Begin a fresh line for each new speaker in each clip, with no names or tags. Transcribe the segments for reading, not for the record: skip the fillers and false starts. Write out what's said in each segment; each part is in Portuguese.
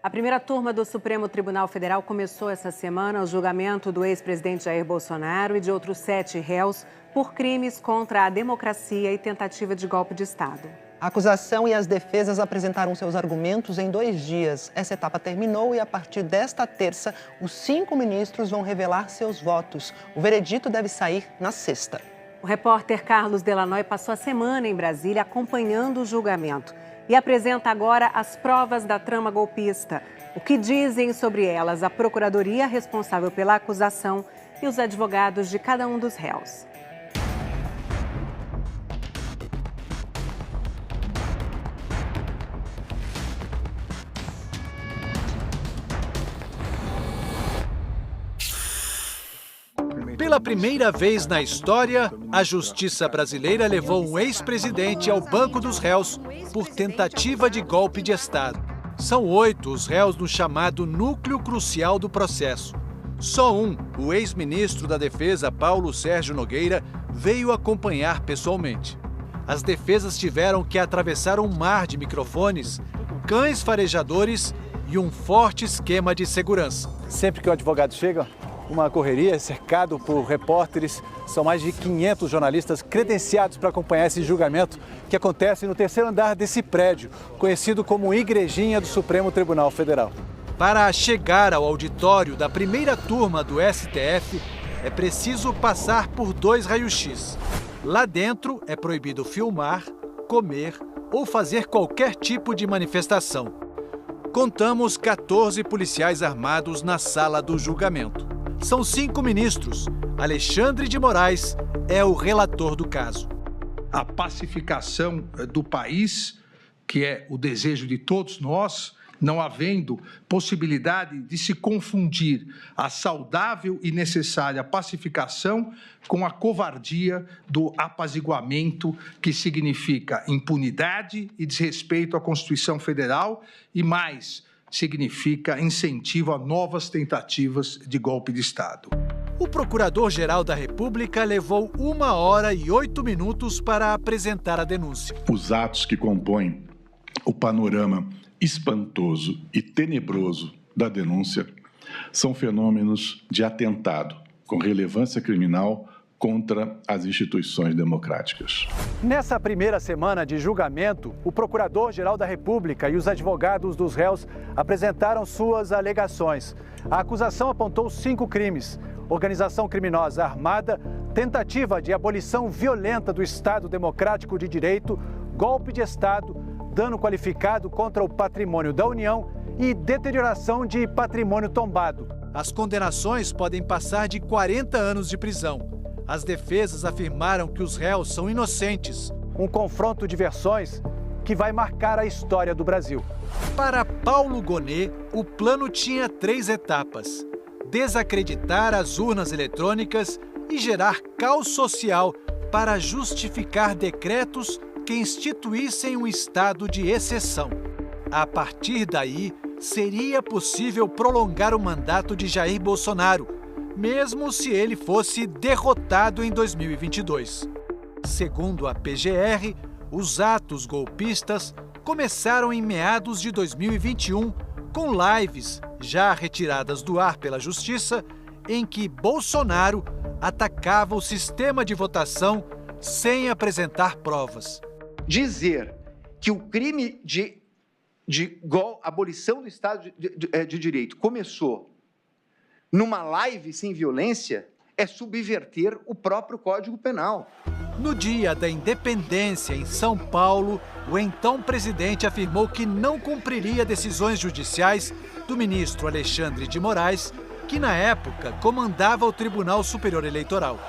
A primeira turma do Supremo Tribunal Federal começou essa semana o julgamento do ex-presidente Jair Bolsonaro e de outros 7 réus por crimes contra a democracia e tentativa de golpe de Estado.
A acusação e as defesas apresentaram seus argumentos em 2 dias. Essa etapa terminou e, a partir desta terça, os 5 ministros vão revelar seus votos. O veredito deve sair na sexta.
O repórter Carlos Delanoy passou a semana em Brasília acompanhando o julgamento e apresenta agora as provas da trama golpista. O que dizem sobre elas a procuradoria responsável pela acusação e os advogados de cada um dos réus.
Pela primeira vez na história, a justiça brasileira levou um ex-presidente ao banco dos réus por tentativa de golpe de Estado. São 8 os réus no chamado núcleo crucial do processo. Só um, o ex-ministro da Defesa, Paulo Sérgio Nogueira, veio acompanhar pessoalmente. As defesas tiveram que atravessar um mar de microfones, cães farejadores e um forte esquema de segurança.
Sempre que o advogado chega, uma correria, cercado por repórteres. São mais de 500 jornalistas credenciados para acompanhar esse julgamento que acontece no 3º andar desse prédio, conhecido como Igrejinha do Supremo Tribunal Federal.
Para chegar ao auditório da primeira turma do STF, é preciso passar por 2 raios-x. Lá dentro é proibido filmar, comer ou fazer qualquer tipo de manifestação. Contamos 14 policiais armados na sala do julgamento. São 5 ministros. Alexandre de Moraes é o relator do caso.
A pacificação do país, que é o desejo de todos nós, não havendo possibilidade de se confundir a saudável e necessária pacificação com a covardia do apaziguamento, que significa impunidade e desrespeito à Constituição Federal e mais, significa incentivo a novas tentativas de golpe de Estado.
O Procurador-Geral da República levou 1 hora e 8 minutos para apresentar a denúncia.
Os atos que compõem o panorama espantoso e tenebroso da denúncia são fenômenos de atentado com relevância criminal contra as instituições democráticas.
Nessa primeira semana de julgamento, o Procurador-Geral da República e os advogados dos réus apresentaram suas alegações. A acusação apontou 5 crimes: organização criminosa armada, tentativa de abolição violenta do Estado Democrático de Direito, golpe de Estado, dano qualificado contra o patrimônio da União e deterioração de patrimônio tombado.
As condenações podem passar de 40 anos de prisão. As defesas afirmaram que os réus são inocentes.
Um confronto de versões que vai marcar a história do Brasil.
Para Paulo Gonet, o plano tinha 3 etapas: desacreditar as urnas eletrônicas e gerar caos social para justificar decretos que instituíssem um estado de exceção. A partir daí, seria possível prolongar o mandato de Jair Bolsonaro, mesmo se ele fosse derrotado em 2022. Segundo a PGR, os atos golpistas começaram em meados de 2021, com lives, já retiradas do ar pela Justiça, em que Bolsonaro atacava o sistema de votação sem apresentar provas.
Dizer que o crime de abolição do Estado de Direito começou numa live sem violência é subverter o próprio Código Penal.
No dia da independência em São Paulo, o então presidente afirmou que não cumpriria decisões judiciais do ministro Alexandre de Moraes, que na época comandava o Tribunal Superior Eleitoral.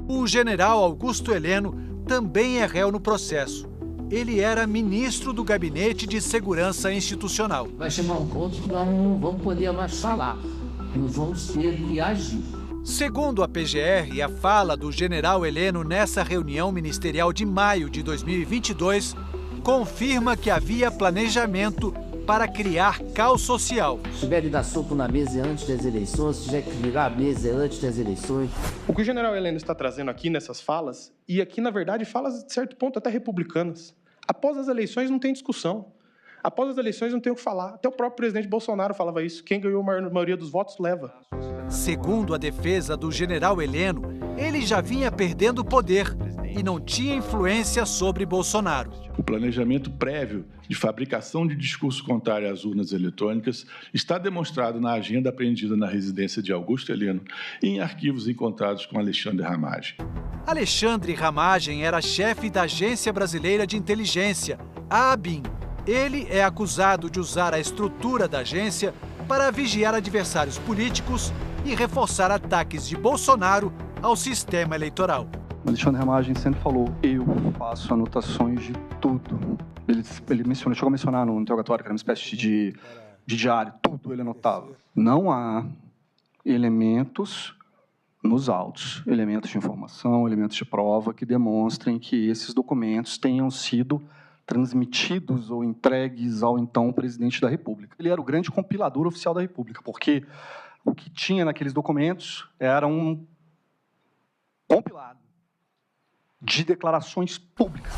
O general Augusto Heleno também é réu no processo. Ele era ministro do Gabinete de Segurança Institucional.
Vai chegar um ponto que nós não vamos poder mais falar. Nós vamos ter que agir.
Segundo a PGR, a fala do general Heleno nessa reunião ministerial de maio de 2022 confirma que havia planejamento para criar caos social.
Se tiver de dar soco na mesa antes das eleições, se tiver que ligar a mesa antes das eleições.
O que o general Heleno está trazendo aqui nessas falas, e aqui, na verdade, falas de certo ponto até republicanas, após as eleições não tem discussão. Após as eleições não tem o que falar. Até o próprio presidente Bolsonaro falava isso. Quem ganhou a maioria dos votos leva.
Segundo a defesa do general Heleno, ele já vinha perdendo poder e não tinha influência sobre Bolsonaro.
O planejamento prévio de fabricação de discurso contrário às urnas eletrônicas está demonstrado na agenda apreendida na residência de Augusto Heleno e em arquivos encontrados com Alexandre Ramagem.
Alexandre Ramagem era chefe da Agência Brasileira de Inteligência, a ABIN. Ele é acusado de usar a estrutura da agência para vigiar adversários políticos e reforçar ataques de Bolsonaro ao sistema eleitoral.
Alexandre Ramagem sempre falou, eu faço anotações de tudo. Ele mencionou, chegou a mencionar no interrogatório que era uma espécie de diário, tudo ele anotava. Não há elementos nos autos, elementos de informação, elementos de prova que demonstrem que esses documentos tenham sido transmitidos ou entregues ao então presidente da República. Ele era o grande compilador oficial da República, porque o que tinha naqueles documentos era um compilado de declarações públicas.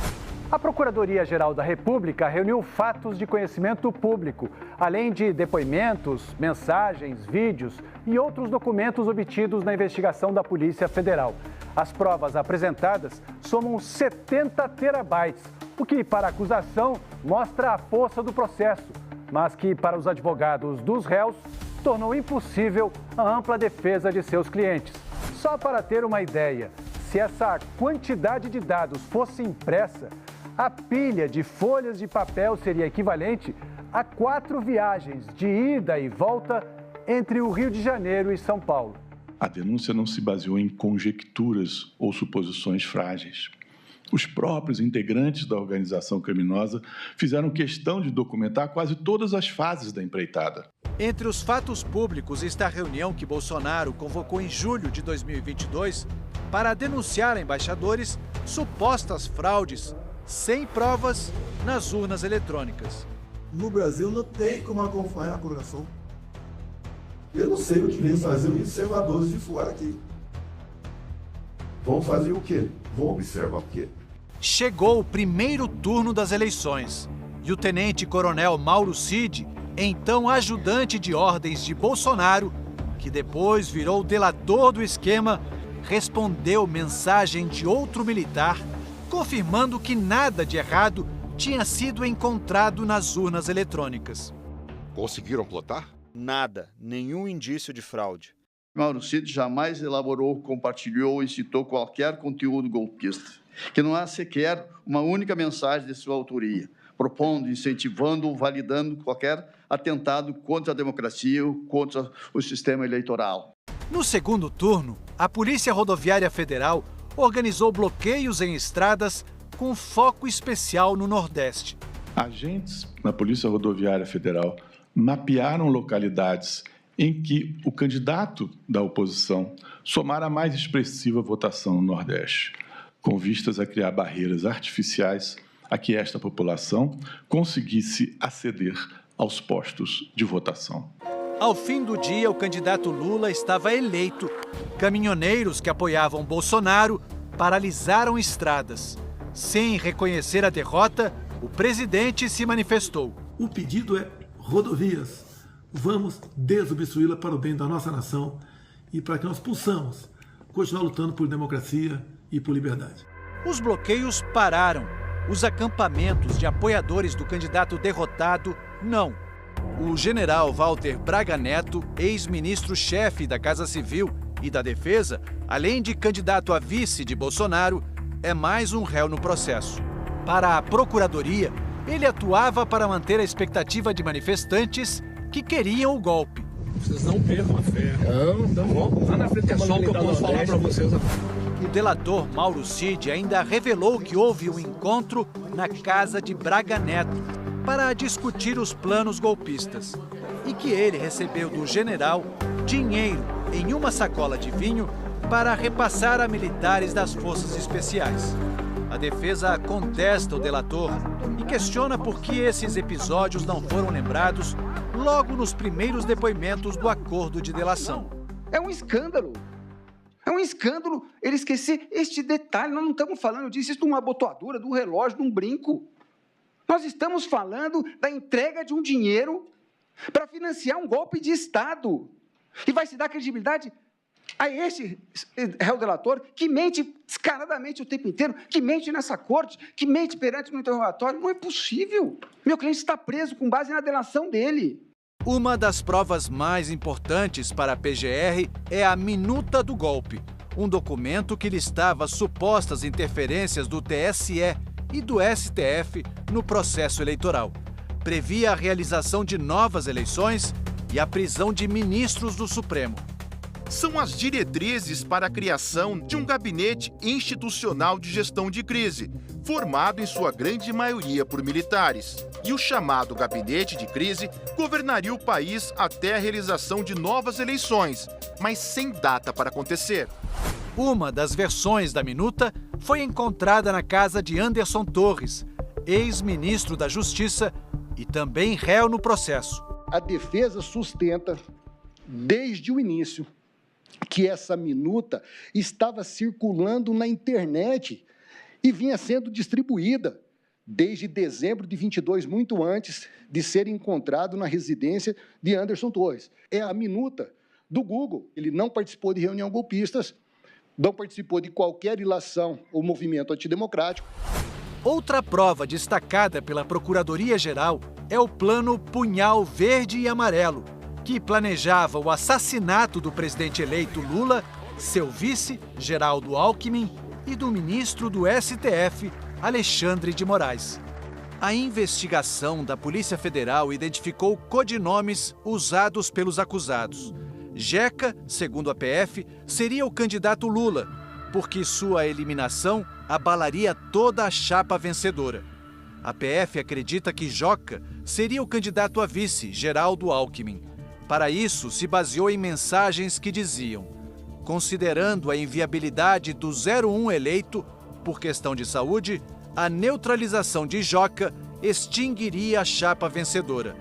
A Procuradoria-Geral da República reuniu fatos de conhecimento público, além de depoimentos, mensagens, vídeos e outros documentos obtidos na investigação da Polícia Federal. As provas apresentadas somam 70 terabytes, o que, para a acusação, mostra a força do processo, mas que, para os advogados dos réus, tornou impossível a ampla defesa de seus clientes. Só para ter uma ideia, se essa quantidade de dados fosse impressa, a pilha de folhas de papel seria equivalente a 4 viagens de ida e volta entre o Rio de Janeiro e São Paulo.
A denúncia não se baseou em conjecturas ou suposições frágeis. Os próprios integrantes da organização criminosa fizeram questão de documentar quase todas as fases da empreitada.
Entre os fatos públicos está a reunião que Bolsonaro convocou em julho de 2022 para denunciar a embaixadores supostas fraudes sem provas nas urnas eletrônicas.
No Brasil não tem como acompanhar a apuração. Eu não sei o que vem fazer os observadores de fora aqui. Vão fazer o quê? Vão observar o quê?
Chegou o primeiro turno das eleições e o tenente-coronel Mauro Cid, então ajudante de ordens de Bolsonaro, que depois virou delator do esquema, respondeu mensagem de outro militar, confirmando que nada de errado tinha sido encontrado nas urnas eletrônicas.
Conseguiram plotar?
Nada, nenhum indício de fraude.
Mauro Cid jamais elaborou, compartilhou ou incitou qualquer conteúdo golpista, que não há sequer uma única mensagem de sua autoria, propondo, incentivando ou validando qualquer atentado contra a democracia ou contra o sistema eleitoral.
No segundo turno, a Polícia Rodoviária Federal organizou bloqueios em estradas com foco especial no Nordeste.
Agentes na Polícia Rodoviária Federal mapearam localidades em que o candidato da oposição somara a mais expressiva votação no Nordeste, com vistas a criar barreiras artificiais a que esta população conseguisse aceder aos postos de votação.
Ao fim do dia, o candidato Lula estava eleito. Caminhoneiros que apoiavam Bolsonaro paralisaram estradas. Sem reconhecer a derrota, o presidente se manifestou.
O pedido é rodovias. Vamos desobstruí-la para o bem da nossa nação e para que nós possamos continuar lutando por democracia e por liberdade.
Os bloqueios pararam. Os acampamentos de apoiadores do candidato derrotado, não. O general Walter Braga Neto, ex-ministro-chefe da Casa Civil e da Defesa, além de candidato a vice de Bolsonaro, é mais um réu no processo. Para a Procuradoria, ele atuava para manter a expectativa de manifestantes que queriam o golpe.
Vocês não percam a fé. Não, lá na frente é só o que eu posso falar para vocês.
O delator Mauro Cid ainda revelou que houve um encontro na casa de Braga Neto para discutir os planos golpistas e que ele recebeu do general dinheiro em uma sacola de vinho para repassar a militares das forças especiais. A defesa contesta o delator e questiona por que esses episódios não foram lembrados logo nos primeiros depoimentos do acordo de delação.
É um escândalo. É um escândalo ele esquecer este detalhe. Nós não estamos falando disso, isso de uma abotoadura, de um relógio, de um brinco. Nós estamos falando da entrega de um dinheiro para financiar um golpe de Estado. E vai se dar credibilidade a esse réu delator que mente descaradamente o tempo inteiro, que mente nessa corte, que mente perante no interrogatório. Não é possível. Meu cliente está preso com base na delação dele.
Uma das provas mais importantes para a PGR é a minuta do golpe, um documento que listava supostas interferências do TSE e do STF no processo eleitoral. Previa a realização de novas eleições e a prisão de ministros do Supremo.
São as diretrizes para a criação de um gabinete institucional de gestão de crise, formado em sua grande maioria por militares. E o chamado gabinete de crise governaria o país até a realização de novas eleições, mas sem data para acontecer.
Uma das versões da minuta foi encontrada na casa de Anderson Torres, ex-ministro da Justiça e também réu no processo.
A defesa sustenta, desde o início, que essa minuta estava circulando na internet e vinha sendo distribuída desde dezembro de 22, muito antes de ser encontrado na residência de Anderson Torres. É a minuta do Google. Ele não participou de reunião golpistas, não participou de qualquer ilação ou movimento antidemocrático.
Outra prova destacada pela Procuradoria-Geral é o Plano Punhal Verde e Amarelo, que planejava o assassinato do presidente eleito Lula, seu vice, Geraldo Alckmin, e do ministro do STF, Alexandre de Moraes. A investigação da Polícia Federal identificou codinomes usados pelos acusados. Jeca, segundo a PF, seria o candidato Lula, porque sua eliminação abalaria toda a chapa vencedora. A PF acredita que Joca seria o candidato a vice, Geraldo Alckmin. Para isso, se baseou em mensagens que diziam: considerando a inviabilidade do 01 eleito por questão de saúde, a neutralização de Joca extinguiria a chapa vencedora.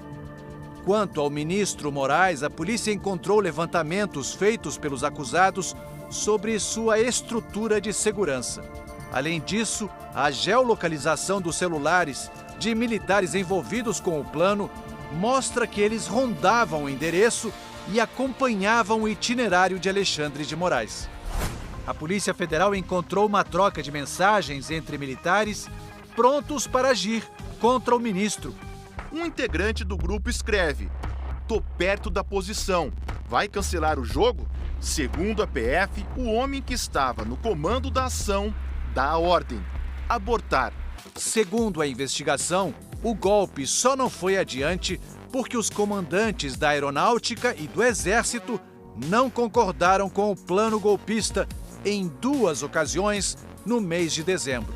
Quanto ao ministro Moraes, a polícia encontrou levantamentos feitos pelos acusados sobre sua estrutura de segurança. Além disso, a geolocalização dos celulares de militares envolvidos com o plano mostra que eles rondavam o endereço e acompanhavam o itinerário de Alexandre de Moraes. A Polícia Federal encontrou uma troca de mensagens entre militares prontos para agir contra o ministro.
Um integrante do grupo escreve: "Tô perto da posição. Vai cancelar o jogo?" Segundo a PF, o homem que estava no comando da ação dá a ordem: abortar.
Segundo a investigação, o golpe só não foi adiante porque os comandantes da Aeronáutica e do Exército não concordaram com o plano golpista em 2 ocasiões no mês de dezembro.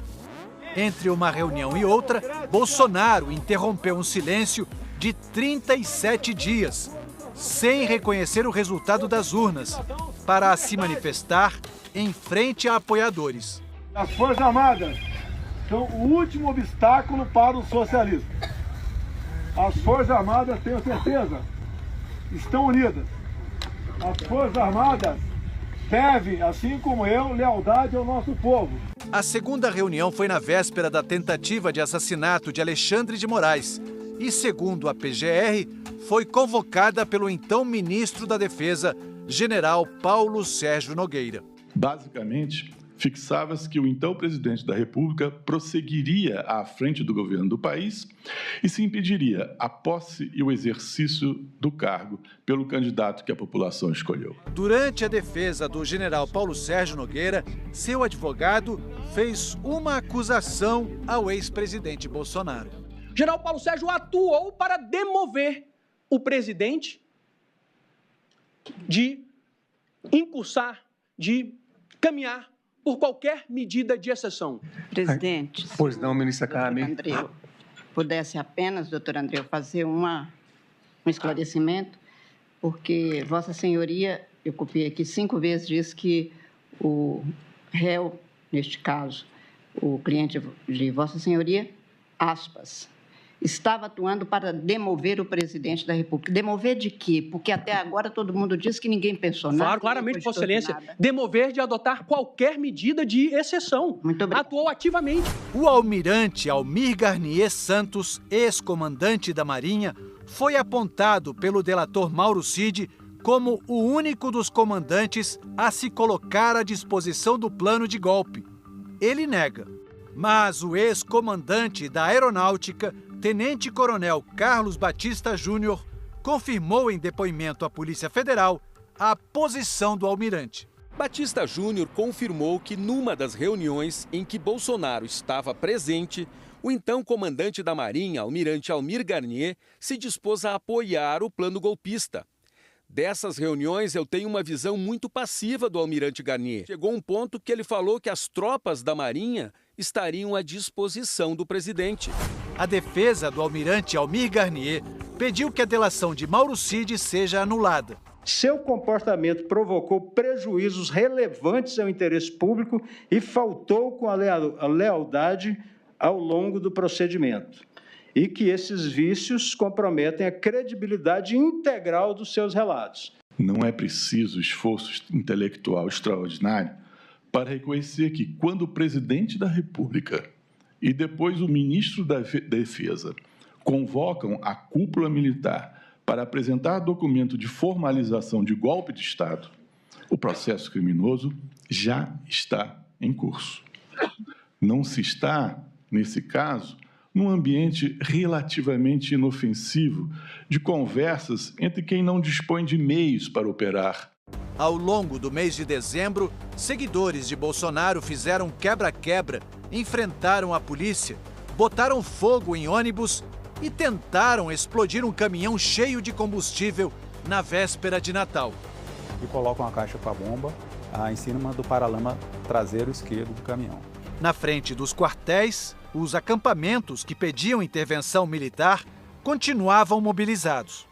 Entre uma reunião e outra, Bolsonaro interrompeu um silêncio de 37 dias, sem reconhecer o resultado das urnas, para se manifestar em frente a apoiadores.
As Forças Armadas são o último obstáculo para o socialismo. As Forças Armadas, tenho certeza, estão unidas. As Forças Armadas devem, assim como eu, lealdade ao nosso povo.
A segunda reunião foi na véspera da tentativa de assassinato de Alexandre de Moraes e, segundo a PGR, foi convocada pelo então ministro da Defesa, general Paulo Sérgio Nogueira.
Basicamente, fixava-se que o então presidente da República prosseguiria à frente do governo do país e se impediria a posse e o exercício do cargo pelo candidato que a população escolheu.
Durante a defesa do general Paulo Sérgio Nogueira, seu advogado fez uma acusação ao ex-presidente Bolsonaro.
O general Paulo Sérgio atuou para demover o presidente de incursar, de caminhar por qualquer medida de exceção.
Presidente,
Pois não, ministra Carmen.
Andreu, pudesse apenas, doutor Andreu, fazer um esclarecimento, porque Vossa Senhoria, eu copiei aqui 5 vezes, diz que o réu, neste caso, o cliente de Vossa Senhoria, aspas, estava atuando para demover o presidente da República. Demover de quê? Porque até agora todo mundo diz que ninguém pensou nada.
Claro, claramente, Vossa Excelência. Demover de adotar qualquer medida de exceção.
Muito obrigado.
Atuou ativamente.
O almirante Almir Garnier Santos, ex-comandante da Marinha, foi apontado pelo delator Mauro Cid como o único dos comandantes a se colocar à disposição do plano de golpe. Ele nega. Mas o ex-comandante da Aeronáutica, Tenente-Coronel Carlos Batista Júnior, confirmou em depoimento à Polícia Federal a posição do almirante.
Batista Júnior confirmou que numa das reuniões em que Bolsonaro estava presente, o então comandante da Marinha, almirante Almir Garnier, se dispôs a apoiar o plano golpista. Dessas reuniões, eu tenho uma visão muito passiva do almirante Garnier. Chegou um ponto que ele falou que as tropas da Marinha estariam à disposição do presidente.
A defesa do almirante Almir Garnier pediu que a delação de Mauro Cid seja anulada.
Seu comportamento provocou prejuízos relevantes ao interesse público e faltou com a lealdade ao longo do procedimento. E que esses vícios comprometem a credibilidade integral dos seus relatos.
Não é preciso esforço intelectual extraordinário para reconhecer que, quando o presidente da República e depois o ministro da Defesa convocam a cúpula militar para apresentar documento de formalização de golpe de Estado, o processo criminoso já está em curso. Não se está, nesse caso, num ambiente relativamente inofensivo de conversas entre quem não dispõe de meios para operar.
Ao longo do mês de dezembro, seguidores de Bolsonaro fizeram quebra-quebra, enfrentaram a polícia, botaram fogo em ônibus e tentaram explodir um caminhão cheio de combustível na véspera de Natal.
E colocam a caixa com a bomba em cima do paralama traseiro esquerdo do caminhão.
Na frente dos quartéis, os acampamentos que pediam intervenção militar continuavam mobilizados.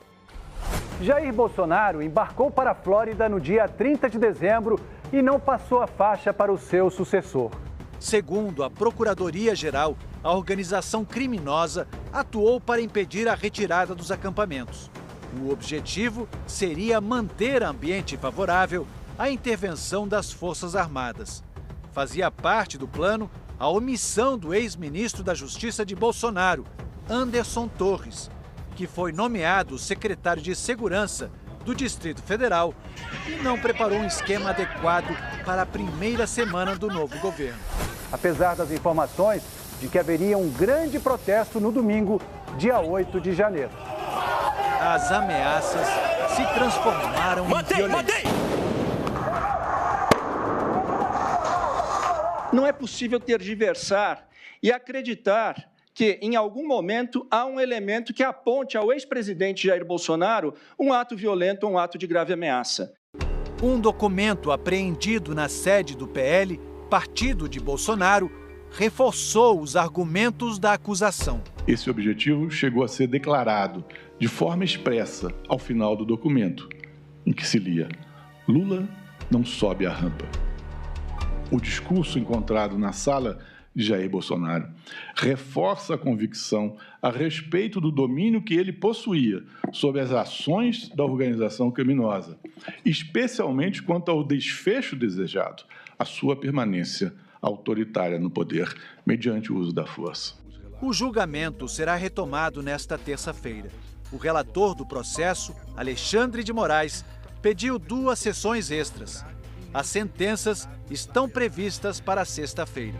Jair Bolsonaro embarcou para a Flórida no dia 30 de dezembro e não passou a faixa para o seu sucessor.
Segundo a Procuradoria-Geral, a organização criminosa atuou para impedir a retirada dos acampamentos. O objetivo seria manter ambiente favorável à intervenção das Forças Armadas. Fazia parte do plano a omissão do ex-ministro da Justiça de Bolsonaro, Anderson Torres, que foi nomeado secretário de Segurança do Distrito Federal e não preparou um esquema adequado para a primeira semana do novo governo.
Apesar das informações de que haveria um grande protesto no domingo, dia 8 de janeiro.
As ameaças se transformaram em violência.
Não é possível tergiversar e acreditar que, em algum momento, há um elemento que aponte ao ex-presidente Jair Bolsonaro um ato violento ou um ato de grave ameaça.
Um documento apreendido na sede do PL, partido de Bolsonaro, reforçou os argumentos da acusação.
Esse objetivo chegou a ser declarado de forma expressa ao final do documento, em que se lia: Lula não sobe a rampa. O discurso encontrado na sala de Jair Bolsonaro reforça a convicção a respeito do domínio que ele possuía sobre as ações da organização criminosa, especialmente quanto ao desfecho desejado, a sua permanência autoritária no poder, mediante o uso da força.
O julgamento será retomado nesta terça-feira. O relator do processo, Alexandre de Moraes, pediu 2 sessões extras. As sentenças estão previstas para sexta-feira.